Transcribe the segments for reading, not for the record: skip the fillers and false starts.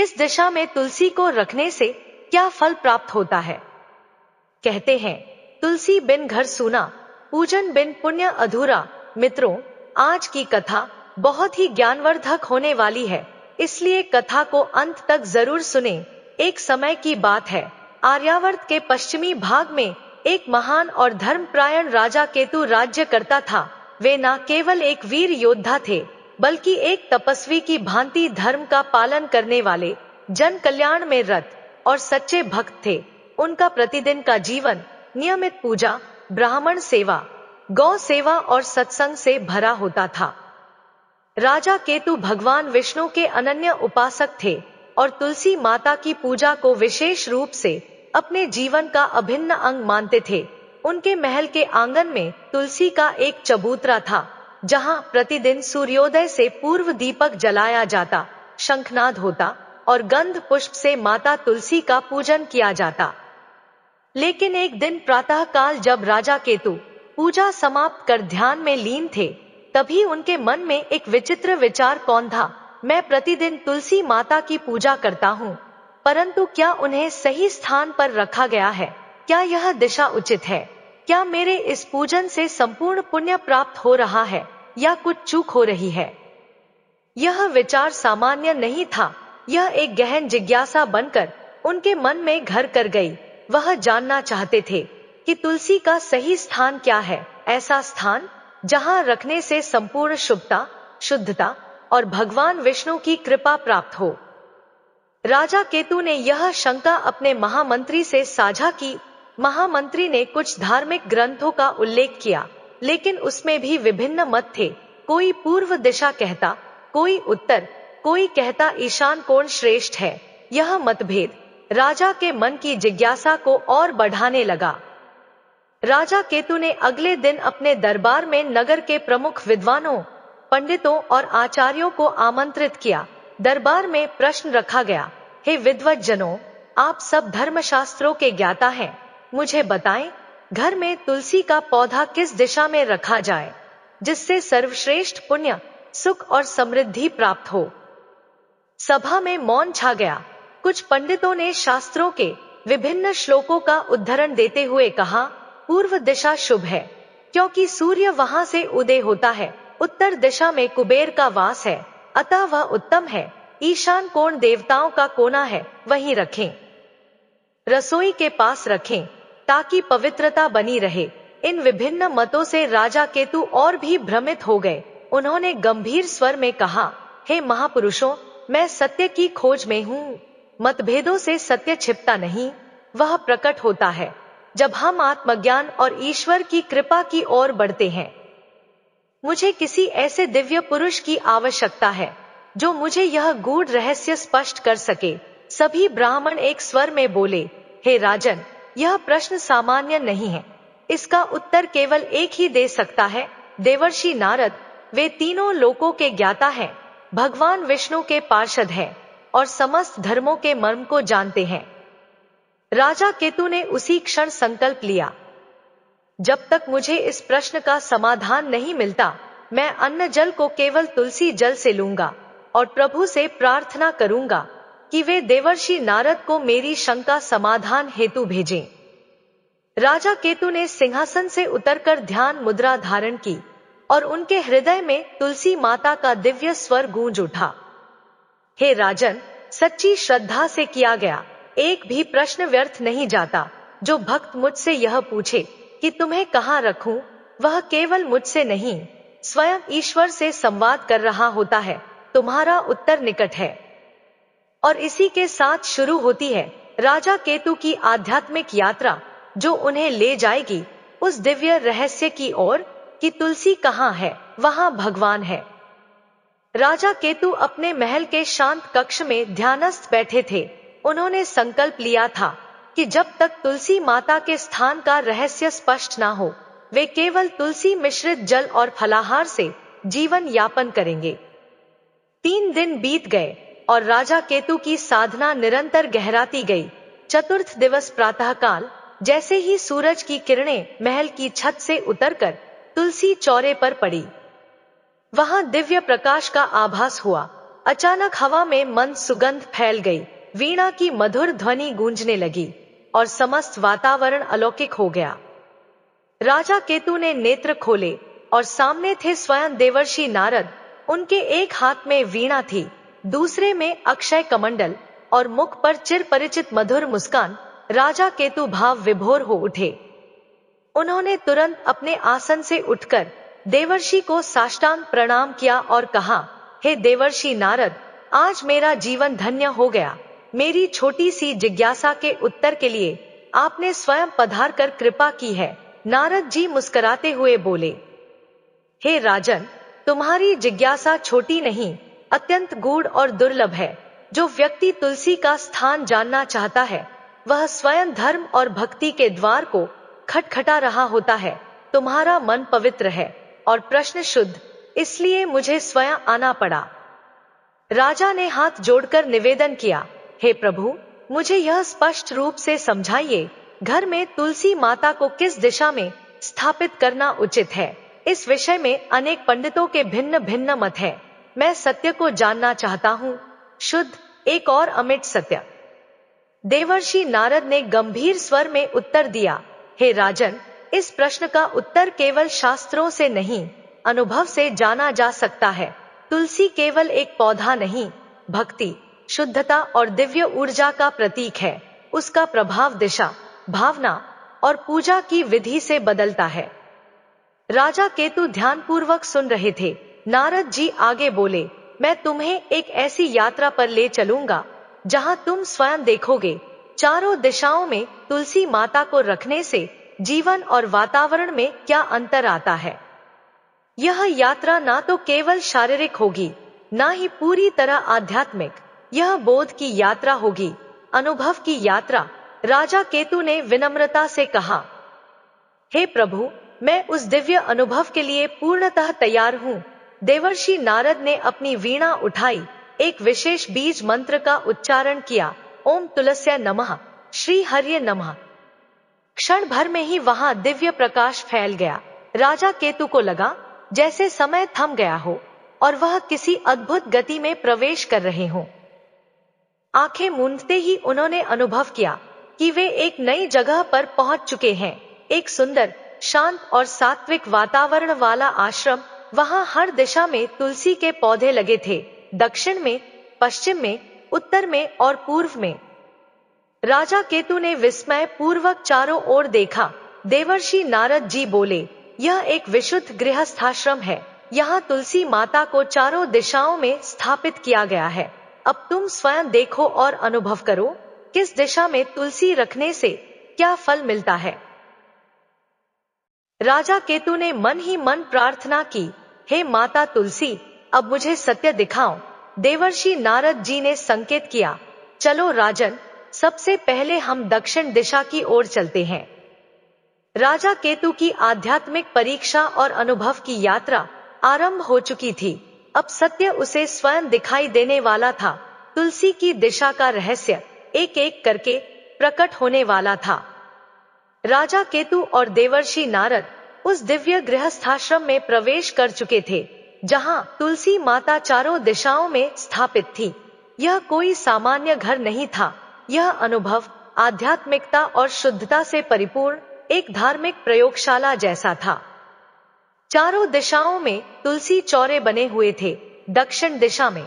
किस दिशा में तुलसी को रखने से क्या फल प्राप्त होता है? कहते हैं, तुलसी बिन घर सूना, पूजन बिन पुण्य अधूरा। मित्रों, आज की कथा बहुत ही ज्ञानवर्धक होने वाली है, इसलिए कथा को अंत तक जरूर सुने। एक समय की बात है, आर्यावर्त के पश्चिमी भाग में एक महान और धर्मपरायण राजा केतु राज्य करता था। वे न केवल एक वीर योद्धा थे, बल्कि एक तपस्वी की भांति धर्म का पालन करने वाले, जन कल्याण में रत और सच्चे भक्त थे। उनका प्रतिदिन का जीवन नियमित पूजा, ब्राह्मण सेवा, गौ सेवा और सत्संग से भरा होता था। राजा केतु भगवान विष्णु के अनन्य उपासक थे और तुलसी माता की पूजा को विशेष रूप से अपने जीवन का अभिन्न अंग मानते थे। उनके महल के आंगन में तुलसी का एक चबूतरा था, जहां प्रतिदिन सूर्योदय से पूर्व दीपक जलाया जाता, शंखनाद होता और गंध पुष्प से माता तुलसी का पूजन किया जाता। लेकिन एक दिन प्रातः काल जब राजा केतु पूजा समाप्त कर ध्यान में लीन थे, तभी उनके मन में एक विचित्र विचार कौंधा। मैं प्रतिदिन तुलसी माता की पूजा करता हूँ, परंतु क्या उन्हें सही स्थान पर रखा गया है? क्या यह दिशा उचित है? क्या मेरे इस पूजन से संपूर्ण पुण्य प्राप्त हो रहा है या कुछ चूक हो रही है? यह विचार सामान्य नहीं था, यह एक गहन जिज्ञासा बनकर उनके मन में घर कर गई। वह जानना चाहते थे कि तुलसी का सही स्थान क्या है, ऐसा स्थान जहां रखने से संपूर्ण शुभता, शुद्धता और भगवान विष्णु की कृपा प्राप्त हो। राजा केतु ने यह शंका अपने महामंत्री से साझा की। महामंत्री ने कुछ धार्मिक ग्रंथों का उल्लेख किया, लेकिन उसमें भी विभिन्न मत थे। कोई पूर्व दिशा कहता, कोई उत्तर, कोई कहता ईशान कोण श्रेष्ठ है। यह मतभेद राजा के मन की जिज्ञासा को और बढ़ाने लगा। राजा केतु ने अगले दिन अपने दरबार में नगर के प्रमुख विद्वानों, पंडितों और आचार्यों को आमंत्रित किया। दरबार में प्रश्न रखा गया, हे विद्वज्जनों, आप सब धर्मशास्त्रों के ज्ञाता हैं, मुझे बताएं, घर में तुलसी का पौधा किस दिशा में रखा जाए, जिससे सर्वश्रेष्ठ पुण्य, सुख और समृद्धि प्राप्त हो। सभा में मौन छा गया। कुछ पंडितों ने शास्त्रों के विभिन्न श्लोकों का उद्धरण देते हुए कहा, पूर्व दिशा शुभ है, क्योंकि सूर्य वहां से उदय होता है। उत्तर दिशा में कुबेर का वास है, अतः वह उत्तम है। ईशान कोण देवताओं का कोना है, वहीं रखें। रसोई के पास रखें, ताकि पवित्रता बनी रहे। इन विभिन्न मतों से राजा केतु और भी भ्रमित हो गए। उन्होंने गंभीर स्वर में कहा, हे महापुरुषों, मैं सत्य की खोज में हूँ। मतभेदों से सत्य छिपता नहीं, वह प्रकट होता है जब हम आत्मज्ञान और ईश्वर की कृपा की ओर बढ़ते हैं। मुझे किसी ऐसे दिव्य पुरुष की आवश्यकता है जो मुझे यह गूढ़ रहस्य स्पष्ट कर सके। सभी ब्राह्मण एक स्वर में बोले, हे राजन, यह प्रश्न सामान्य नहीं है, इसका उत्तर केवल एक ही दे सकता है, देवर्षि नारद। वे तीनों लोकों के ज्ञाता हैं, भगवान विष्णु के पार्षद हैं और समस्त धर्मों के मर्म को जानते हैं। राजा केतु ने उसी क्षण संकल्प लिया, जब तक मुझे इस प्रश्न का समाधान नहीं मिलता, मैं अन्न जल को केवल तुलसी जल से लूंगा और प्रभु से प्रार्थना करूंगा कि वे देवर्षि नारद को मेरी शंका समाधान हेतु भेजें। राजा केतु ने सिंहासन से उतरकर ध्यान मुद्रा धारण की और उनके हृदय में तुलसी माता का दिव्य स्वर गूंज उठा। हे राजन, सच्ची श्रद्धा से किया गया एक भी प्रश्न व्यर्थ नहीं जाता। जो भक्त मुझसे यह पूछे कि तुम्हें कहाँ रखूं, वह केवल मुझसे नहीं, स्वयं ईश्वर से संवाद कर रहा होता है। तुम्हारा उत्तर निकट है। और इसी के साथ शुरू होती है राजा केतु की आध्यात्मिक यात्रा, जो उन्हें ले जाएगी उस दिव्य रहस्य की ओर कि तुलसी कहाँ है, वहां भगवान है। राजा केतु अपने महल के शांत कक्ष में ध्यानस्थ बैठे थे। उन्होंने संकल्प लिया था कि जब तक तुलसी माता के स्थान का रहस्य स्पष्ट ना हो, वे केवल तुलसी मिश्रित जल और फलाहार से जीवन यापन करेंगे। 3 दिन बीत गए और राजा केतु की साधना निरंतर गहराती गई। चतुर्थ दिवस प्रातःकाल जैसे ही सूरज की किरणें महल की छत से उतरकर तुलसी चौरे पर पड़ी, वहां दिव्य प्रकाश का आभास हुआ। अचानक हवा में मंद सुगंध फैल गई, वीणा की मधुर ध्वनि गूंजने लगी और समस्त वातावरण अलौकिक हो गया। राजा केतु ने नेत्र खोले और सामने थे स्वयं देवर्षि नारद। उनके एक हाथ में वीणा थी, दूसरे में अक्षय कमंडल और मुख पर चिर परिचित मधुर मुस्कान। राजा केतु भाव विभोर हो उठे। उन्होंने तुरंत अपने आसन से उठकर देवर्षि को साष्टांग प्रणाम किया और कहा, हे देवर्षि नारद, आज मेरा जीवन धन्य हो गया। मेरी छोटी सी जिज्ञासा के उत्तर के लिए आपने स्वयं पधार कर कृपा की है। नारद जी मुस्कुराते हुए बोले, हे राजन, तुम्हारी जिज्ञासा छोटी नहीं, अत्यंत गूढ़ और दुर्लभ है। जो व्यक्ति तुलसी का स्थान जानना चाहता है, वह स्वयं धर्म और भक्ति के द्वार को खटखटा रहा होता है। तुम्हारा मन पवित्र है और प्रश्न शुद्ध, इसलिए मुझे स्वयं आना पड़ा। राजा ने हाथ जोड़कर निवेदन किया, हे प्रभु, मुझे यह स्पष्ट रूप से समझाइए, घर में तुलसी माता को किस दिशा में स्थापित करना उचित है। इस विषय में अनेक पंडितों के भिन्न भिन्न मत है। मैं सत्य को जानना चाहता हूँ, शुद्ध, एक और अमिट सत्य। देवर्षि नारद ने गंभीर स्वर में उत्तर दिया, हे राजन, इस प्रश्न का उत्तर केवल शास्त्रों से नहीं, अनुभव से जाना जा सकता है। तुलसी केवल एक पौधा नहीं, भक्ति, शुद्धता और दिव्य ऊर्जा का प्रतीक है। उसका प्रभाव दिशा, भावना और पूजा की विधि से बदलता है। राजा केतु ध्यानपूर्वक सुन रहे थे। नारद जी आगे बोले, मैं तुम्हें एक ऐसी यात्रा पर ले चलूंगा जहां तुम स्वयं देखोगे, चारों दिशाओं में तुलसी माता को रखने से जीवन और वातावरण में क्या अंतर आता है। यह यात्रा ना तो केवल शारीरिक होगी, ना ही पूरी तरह आध्यात्मिक। यह बोध की यात्रा होगी, अनुभव की यात्रा। राजा केतु ने विनम्रता से कहा, हे प्रभु, मैं उस दिव्य अनुभव के लिए पूर्णतः तैयार हूँ। देवर्षि नारद ने अपनी वीणा उठाई, एक विशेष बीज मंत्र का उच्चारण किया, ओम तुलस्य नमः, श्री हर्ये नमः। क्षण भर में ही वहां दिव्य प्रकाश फैल गया। राजा केतु को लगा जैसे समय थम गया हो और वह किसी अद्भुत गति में प्रवेश कर रहे हों। आंखें मूंदते ही उन्होंने अनुभव किया कि वे एक नई जगह पर पहुंच चुके हैं। एक सुंदर, शांत और सात्विक वातावरण वाला आश्रम। वहां हर दिशा में तुलसी के पौधे लगे थे, दक्षिण में, पश्चिम में, उत्तर में और पूर्व में। राजा केतु ने विस्मय पूर्वक चारों ओर देखा। देवर्षि नारद जी बोले, यह एक विशुद्ध गृहस्थाश्रम है। यहाँ तुलसी माता को चारों दिशाओं में स्थापित किया गया है। अब तुम स्वयं देखो और अनुभव करो, किस दिशा में तुलसी रखने से क्या फल मिलता है। राजा केतु ने मन ही मन प्रार्थना की, हे माता तुलसी, अब मुझे सत्य दिखाओ। देवर्षि नारद जी ने संकेत किया, चलो राजन, सबसे पहले हम दक्षिण दिशा की ओर चलते हैं। राजा केतु की आध्यात्मिक परीक्षा और अनुभव की यात्रा आरंभ हो चुकी थी। अब सत्य उसे स्वयं दिखाई देने वाला था। तुलसी की दिशा का रहस्य एक एक करके प्रकट होने वाला था। राजा केतु और देवर्षि नारद उस दिव्य गृहस्थाश्रम में प्रवेश कर चुके थे, जहां तुलसी माता चारों दिशाओं में स्थापित थी। यह कोई सामान्य घर नहीं था। यह अनुभव, आध्यात्मिकता और शुद्धता से परिपूर्ण एक धार्मिक प्रयोगशाला जैसा था। चारों दिशाओं में तुलसी चौरे बने हुए थे, दक्षिण दिशा में,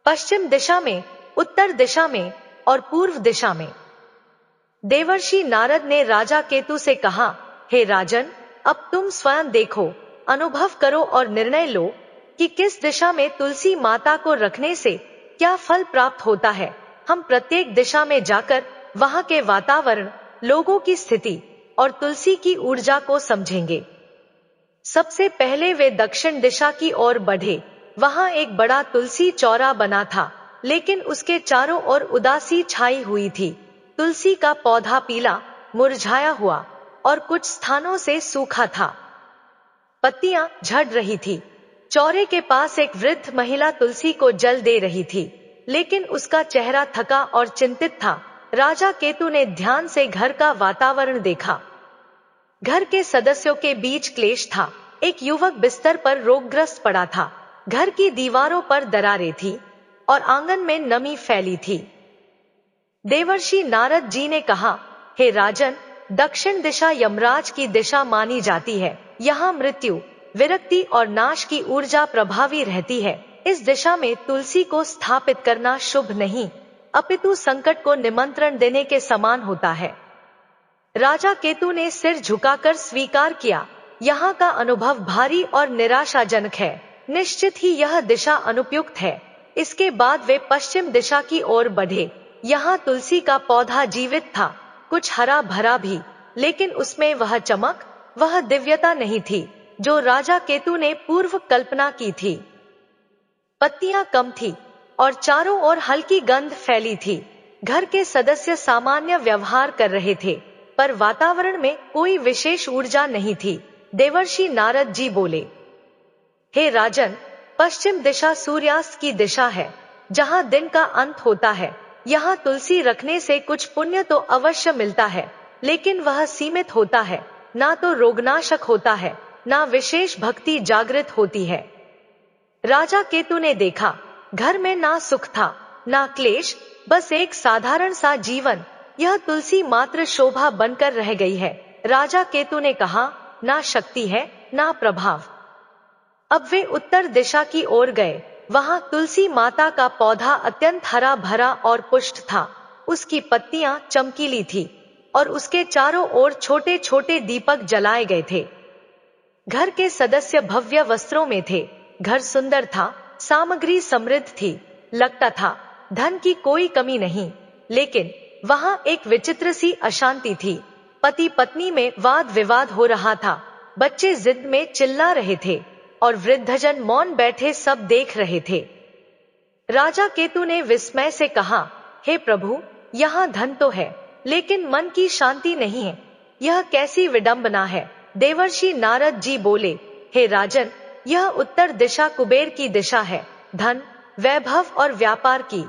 पश्चिम दिशा में, उत्तर दिशा में और पूर्व दिशा में। देवर्षि नारद ने राजा केतु से कहा, हे राजन, अब तुम स्वयं देखो, अनुभव करो और निर्णय लो कि किस दिशा में तुलसी माता को रखने से क्या फल प्राप्त होता है। हम प्रत्येक दिशा में जाकर वहां के वातावरण, लोगों की स्थिति और तुलसी की ऊर्जा को समझेंगे। सबसे पहले वे दक्षिण दिशा की ओर बढ़े। वहां एक बड़ा तुलसी चौरा बना था, लेकिन उसके चारों ओर उदासी छाई हुई थी। तुलसी का पौधा पीला, मुरझाया हुआ और कुछ स्थानों से सूखा था। पत्तियां झड़ रही थी। चौरे के पास एक वृद्ध महिला तुलसी को जल दे रही थी, लेकिन उसका चेहरा थका और चिंतित था। राजा केतु ने ध्यान से घर का वातावरण देखा। घर के सदस्यों के बीच क्लेश था। एक युवक बिस्तर पर रोगग्रस्त पड़ा था, घर की दीवारों पर दरारें थी और आंगन में नमी फैली थी। देवर्षि नारद जी ने कहा, हे राजन, दक्षिण दिशा यमराज की दिशा मानी जाती है। यहाँ मृत्यु, विरक्ति और नाश की ऊर्जा प्रभावी रहती है। इस दिशा में तुलसी को स्थापित करना शुभ नहीं, अपितु संकट को निमंत्रण देने के समान होता है। राजा केतु ने सिर झुकाकर स्वीकार किया। यहाँ का अनुभव भारी और निराशाजनक है। निश्चित ही यह दिशा अनुपयुक्त है। इसके बाद वे पश्चिम दिशा की ओर बढ़े। यहाँ तुलसी का पौधा जीवित था, कुछ हरा भरा भी, लेकिन उसमें वह चमक, वह दिव्यता नहीं थी जो राजा केतु ने पूर्व कल्पना की थी। पत्तियां कम थी और चारों ओर हल्की गंध फैली थी। घर के सदस्य सामान्य व्यवहार कर रहे थे, पर वातावरण में कोई विशेष ऊर्जा नहीं थी। देवर्षि नारद जी बोले, हे राजन, पश्चिम दिशा सूर्यास्त की दिशा है, जहाँ दिन का अंत होता है। यहाँ तुलसी रखने से कुछ पुण्य तो अवश्य मिलता है, लेकिन वह सीमित होता है। ना तो रोगनाशक होता है, ना विशेष भक्ति जागृत होती है। राजा केतु ने देखा, घर में ना सुख था, ना क्लेश, बस एक साधारण सा जीवन। यह तुलसी मात्र शोभा बनकर रह गई है। राजा केतु ने कहा, ना शक्ति है, ना प्रभाव। अब वे उत्तर दिशा की ओर गए। वहां तुलसी माता का पौधा अत्यंत हरा भरा और पुष्ट था। उसकी पत्तियां चमकीली थी और उसके चारों ओर छोटे छोटे दीपक जलाए गए थे। घर के सदस्य भव्य वस्त्रों में थे। घर सुंदर था, सामग्री समृद्ध थी। लगता था धन की कोई कमी नहीं, लेकिन वहां एक विचित्र सी अशांति थी। पति पत्नी में वाद विवाद हो रहा था, बच्चे जिद में चिल्ला रहे थे और वृद्धजन मौन बैठे सब देख रहे थे। राजा केतु ने विस्मय से कहा, हे प्रभु, यहाँ धन तो है, लेकिन मन की शांति नहीं है। यह कैसी विडंबना है। देवर्षि नारद जी बोले, हे राजन, यह उत्तर दिशा कुबेर की दिशा है, धन, वैभव और व्यापार की।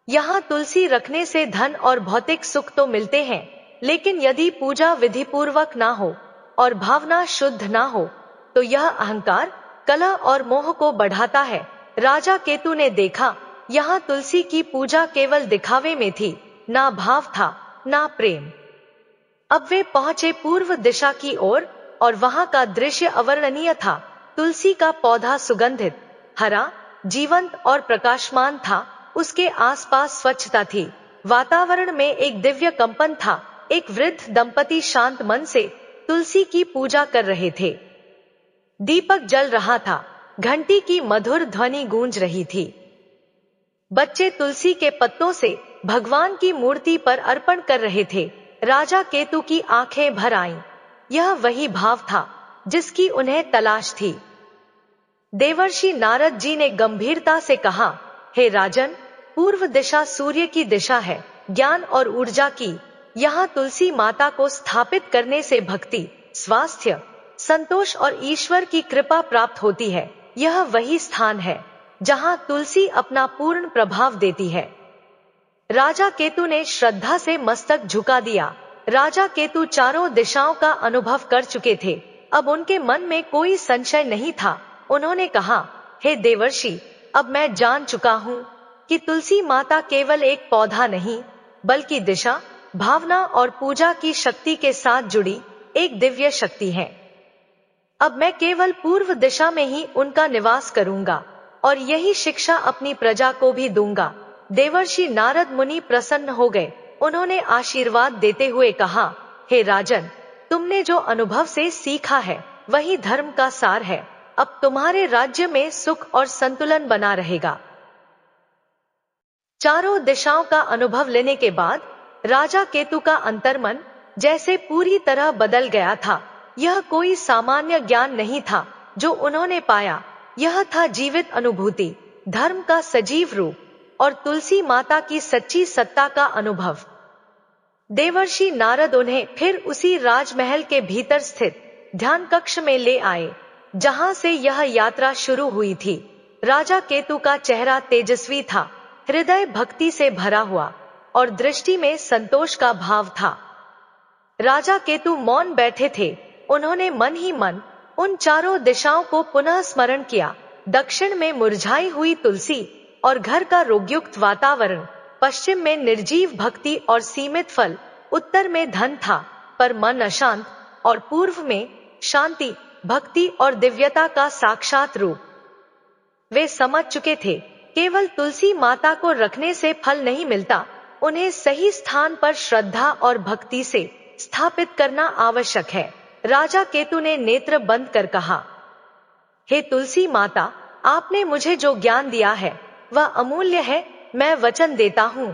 यहाँ तुलसी रखने से धन और भौतिक सुख तो मिलते हैं, लेकिन यदि पूजा विधि पूर्वक ना हो और भावना शुद्ध ना हो, तो यह अहंकार, कलह और मोह को बढ़ाता है। राजा केतु ने देखा, यहाँ तुलसी की पूजा केवल दिखावे में थी, ना भाव था, ना प्रेम। अब वे पहुंचे पूर्व दिशा की ओर और वहां का दृश्य अवर्णनीय था। तुलसी का पौधा सुगंधित, हरा, जीवंत और प्रकाशमान था। उसके आसपास स्वच्छता थी। वातावरण में एक दिव्य कंपन था। एक वृद्ध दंपति शांत मन से तुलसी की पूजा कर रहे थे। दीपक जल रहा था, घंटी की मधुर ध्वनि गूंज रही थी। बच्चे तुलसी के पत्तों से भगवान की मूर्ति पर अर्पण कर रहे थे। राजा केतु की आंखें भर आईं। यह वही भाव था जिसकी उन्हें तलाश थी। देवर्षि नारद जी ने गंभीरता से कहा, हे राजन, पूर्व दिशा सूर्य की दिशा है, ज्ञान और ऊर्जा की। यहाँ तुलसी माता को स्थापित करने से भक्ति, स्वास्थ्य, संतोष और ईश्वर की कृपा प्राप्त होती है। यह वही स्थान है जहाँ तुलसी अपना पूर्ण प्रभाव देती है। राजा केतु ने श्रद्धा से मस्तक झुका दिया। राजा केतु चारों दिशाओं का अनुभव कर चुके थे। अब उनके मन में कोई संशय नहीं था। उन्होंने कहा, हे देवर्षि, अब मैं जान चुका हूँ कि तुलसी माता केवल एक पौधा नहीं, बल्कि दिशा, भावना और पूजा की शक्ति के साथ जुड़ी एक दिव्य शक्ति है। अब मैं केवल पूर्व दिशा में ही उनका निवास करूंगा और यही शिक्षा अपनी प्रजा को भी दूंगा। देवर्षि नारद मुनि प्रसन्न हो गए। उन्होंने आशीर्वाद देते हुए कहा, हे राजन, तुमने जो अनुभव से सीखा है वही धर्म का सार है। अब तुम्हारे राज्य में सुख और संतुलन बना रहेगा। चारों दिशाओं का अनुभव लेने के बाद राजा केतु का अंतर्मन जैसे पूरी तरह बदल गया था। यह कोई सामान्य ज्ञान नहीं था जो उन्होंने पाया, यह था जीवित अनुभूति, धर्म का सजीव रूप और तुलसी माता की सच्ची सत्ता का अनुभव। देवर्षि नारद उन्हें फिर उसी राजमहल के भीतर स्थित ध्यान कक्ष में ले आए, जहां से यह यात्रा शुरू हुई थी। राजा केतु का चेहरा तेजस्वी था, हृदय भक्ति से भरा हुआ और दृष्टि में संतोष का भाव था। राजा केतु मौन बैठे थे। उन्होंने मन ही मन उन चारों दिशाओं को पुनः स्मरण किया। दक्षिण में मुरझाई हुई तुलसी और घर का रोगयुक्त वातावरण, पश्चिम में निर्जीव भक्ति और सीमित फल, उत्तर में धन था पर मन अशांत, और पूर्व में शांति, भक्ति और दिव्यता का साक्षात रूप। वे समझ चुके थे, केवल तुलसी माता को रखने से फल नहीं मिलता, उन्हें सही स्थान पर श्रद्धा और भक्ति से स्थापित करना आवश्यक है। राजा केतु ने नेत्र बंद कर कहा, हे तुलसी माता, आपने मुझे जो ज्ञान दिया है वह अमूल्य है। मैं वचन देता हूँ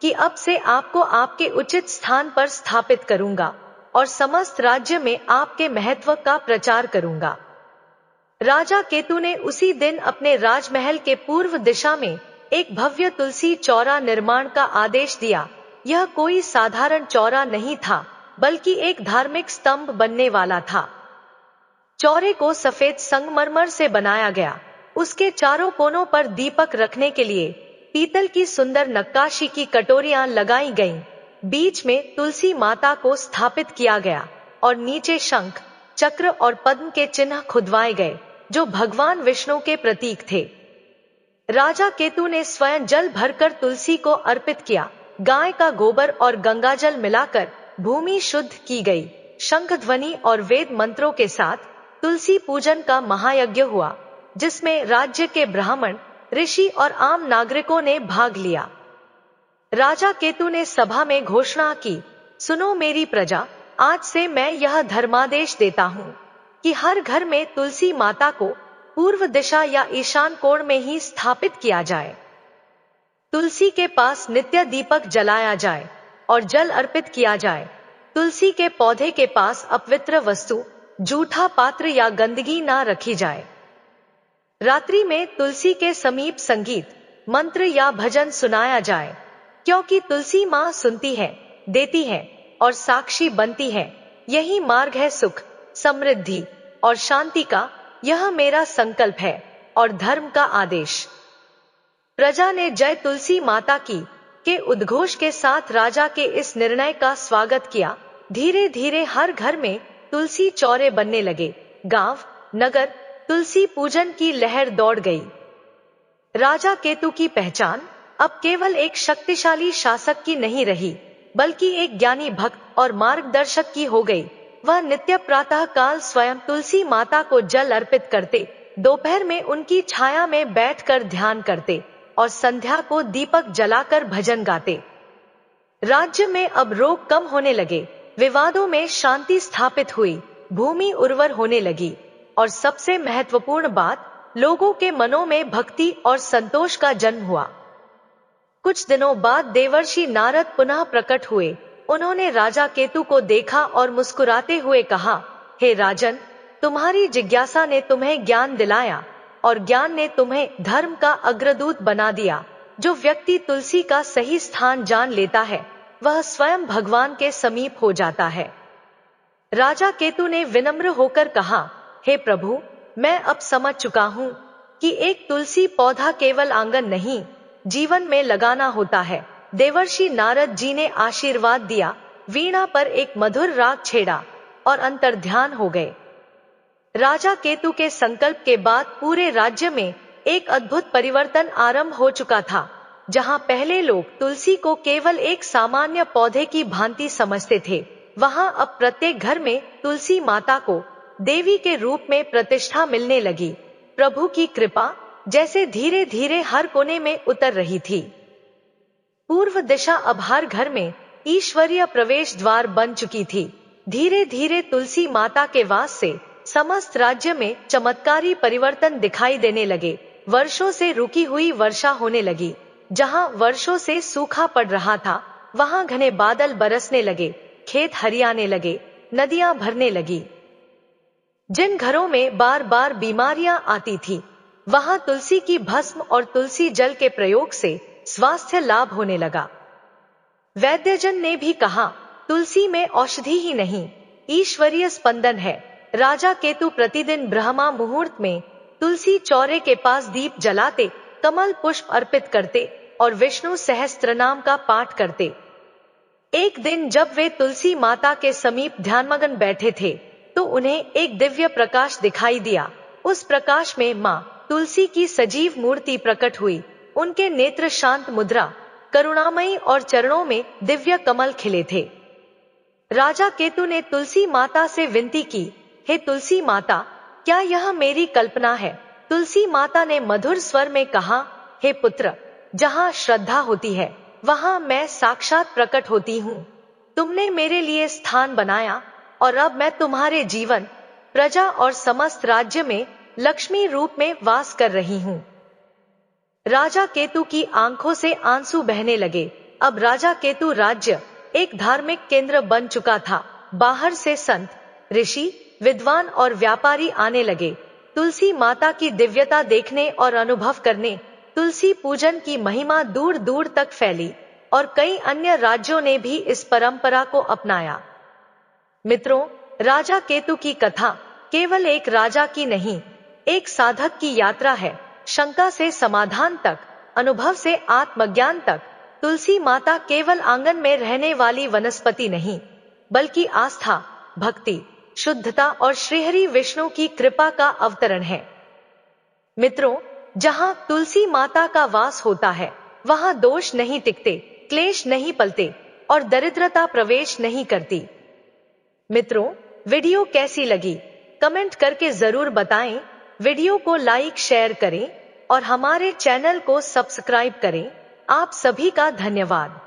कि अब से आपको आपके उचित स्थान पर स्थापित करूंगा और समस्त राज्य में आपके महत्व का प्रचार करूंगा। राजा केतु ने उसी दिन अपने राजमहल के पूर्व दिशा में एक भव्य तुलसी चौरा निर्माण का आदेश दिया। यह कोई साधारण चौरा नहीं था, बल्कि एक धार्मिक स्तंभ बनने वाला था। चौरे को सफेद संगमरमर से बनाया गया। उसके चारों कोनों पर दीपक रखने के लिए पीतल की सुंदर नक्काशी की कटोरियां लगाई गईं। बीच में तुलसी माता को स्थापित किया गया और नीचे शंख, चक्र और पद्म के चिन्ह खुदवाए गए, जो भगवान विष्णु के प्रतीक थे। राजा केतु ने स्वयं जल भरकर तुलसी को अर्पित किया। गाय का गोबर और गंगाजल मिलाकर भूमि शुद्ध की गई। शंख ध्वनि और वेद मंत्रों के साथ तुलसी पूजन का महायज्ञ हुआ, जिसमें राज्य के ब्राह्मण, ऋषि और आम नागरिकों ने भाग लिया। राजा केतु ने सभा में घोषणा की, सुनो मेरी प्रजा, आज से मैं यह धर्मादेश देता हूँ कि हर घर में तुलसी माता को पूर्व दिशा या ईशान कोण में ही स्थापित किया जाए। तुलसी के पास नित्य दीपक जलाया जाए और जल अर्पित किया जाए। तुलसी के पौधे के पास अपवित्र वस्तु, जूठा पात्र या गंदगी ना रखी जाए। रात्रि में तुलसी के समीप संगीत, मंत्र या भजन सुनाया जाए, क्योंकि तुलसी माँ सुनती है, देती है और साक्षी बनती है। यही मार्ग है सुख, समृद्धि और शांति का। यह मेरा संकल्प है और धर्म का आदेश। प्रजा ने जय तुलसी माता की के उद्घोष के साथ राजा के इस निर्णय का स्वागत किया। धीरे धीरे हर घर में तुलसी चौरे बनने लगे। गांव, नगर तुलसी पूजन की लहर दौड़ गई। राजा केतु की पहचान अब केवल एक शक्तिशाली शासक की नहीं रही, बल्कि एक ज्ञानी भक्त और मार्गदर्शक की हो गई। वह नित्य प्रातः काल स्वयं तुलसी माता को जल अर्पित करते, दोपहर में उनकी छाया में बैठकर ध्यान करते और संध्या को दीपक जलाकर भजन गाते। राज्य में अब रोग कम होने लगे, विवादों में शांति स्थापित हुई, भूमि उर्वर होने लगी और सबसे महत्वपूर्ण बात, लोगों के मनों में भक्ति और संतोष का जन्म हुआ। कुछ दिनों बाद देवर्षि नारद पुनः प्रकट हुए। उन्होंने राजा केतु को देखा और मुस्कुराते हुए कहा, हे राजन, तुम्हारी जिज्ञासा ने तुम्हें ज्ञान दिलाया और ज्ञान ने तुम्हें धर्म का अग्रदूत बना दिया। जो व्यक्ति तुलसी का सही स्थान जान लेता है, वह स्वयं भगवान के समीप हो जाता है। राजा केतु ने विनम्र होकर कहा, हे प्रभु, मैं अब समझ चुका हूँ कि एक तुलसी पौधा केवल आंगन नहीं, जीवन में लगाना होता है। देवर्षि नारद जी ने आशीर्वाद दिया, वीणा पर एक मधुर राग छेड़ा और अंतर्ध्यान हो गए। राजा केतु के संकल्प के बाद पूरे राज्य में एक अद्भुत परिवर्तन आरंभ हो चुका था। जहां पहले लोग तुलसी को केवल एक सामान्य पौधे की भांति समझते थे, वहां अब प्रत्येक घर में तुलसी माता को देवी के रूप में प्रतिष्ठा मिलने लगी। प्रभु की कृपा जैसे धीरे धीरे हर कोने में उतर रही थी। पूर्व दिशा अब हर घर में ईश्वरीय प्रवेश द्वार बन चुकी थी। धीरे धीरे तुलसी माता के वास से समस्त राज्य में चमत्कारी परिवर्तन दिखाई देने लगे। वर्षों से रुकी हुई वर्षा होने लगी। जहां वर्षों से सूखा पड़ रहा था, वहां घने बादल बरसने लगे, खेत हरियाने लगे, नदियां भरने लगी। जिन घरों में बार बार बीमारियां आती थी, वहां तुलसी की भस्म और तुलसी जल के प्रयोग से स्वास्थ्य लाभ होने लगा। वैद्यजन ने भी कहा, तुलसी में औषधि ही नहीं, ईश्वरीय स्पंदन है। राजा केतु प्रतिदिन ब्रह्मा मुहूर्त में तुलसी चौरे के पास दीप जलाते, कमल पुष्प अर्पित करते और विष्णु सहस्त्रनाम का पाठ करते। एक दिन जब वे तुलसी माता के समीप ध्यानमग्न बैठे थे, तो उन्हें एक दिव्य प्रकाश दिखाई दिया। उस प्रकाश में माँ तुलसी की सजीव मूर्ति प्रकट हुई। उनके नेत्र शांत मुद्रा, करुणामयी और चरणों में दिव्य कमल खिले थे। राजा केतु ने तुलसी माता से विनती की, हे तुलसी माता, क्या यह मेरी कल्पना है? तुलसी माता ने मधुर स्वर में कहा, हे पुत्र, जहाँ श्रद्धा होती है वहाँ मैं साक्षात प्रकट होती हूँ। तुमने मेरे लिए स्थान बनाया और अब मैं तुम्हारे जीवन, प्रजा और समस्त राज्य में लक्ष्मी रूप में वास कर रही हूँ। राजा केतु की आंखों से आंसू बहने लगे। अब राजा केतु राज्य एक धार्मिक केंद्र बन चुका था। बाहर से संत, ऋषि, विद्वान और व्यापारी आने लगे, तुलसी माता की दिव्यता देखने और अनुभव करने। तुलसी पूजन की महिमा दूर दूर तक फैली और कई अन्य राज्यों ने भी इस परंपरा को अपनाया। मित्रों, राजा केतु की कथा केवल एक राजा की नहीं, एक साधक की यात्रा है। शंका से समाधान तक, अनुभव से आत्मज्ञान तक, तुलसी माता केवल आंगन में रहने वाली वनस्पति नहीं, बल्कि आस्था, भक्ति, शुद्धता और श्रीहरि विष्णु की कृपा का अवतरण है। मित्रों, जहाँ तुलसी माता का वास होता है, वहाँ दोष नहीं टिकते, क्लेश नहीं पलते और दरिद्रता प्रवेश नहीं करती। मित्रों, वीडियो कैसी लगी कमेंट करके जरूर बताएं। वीडियो को लाइक शेयर करें और हमारे चैनल को सब्सक्राइब करें। आप सभी का धन्यवाद।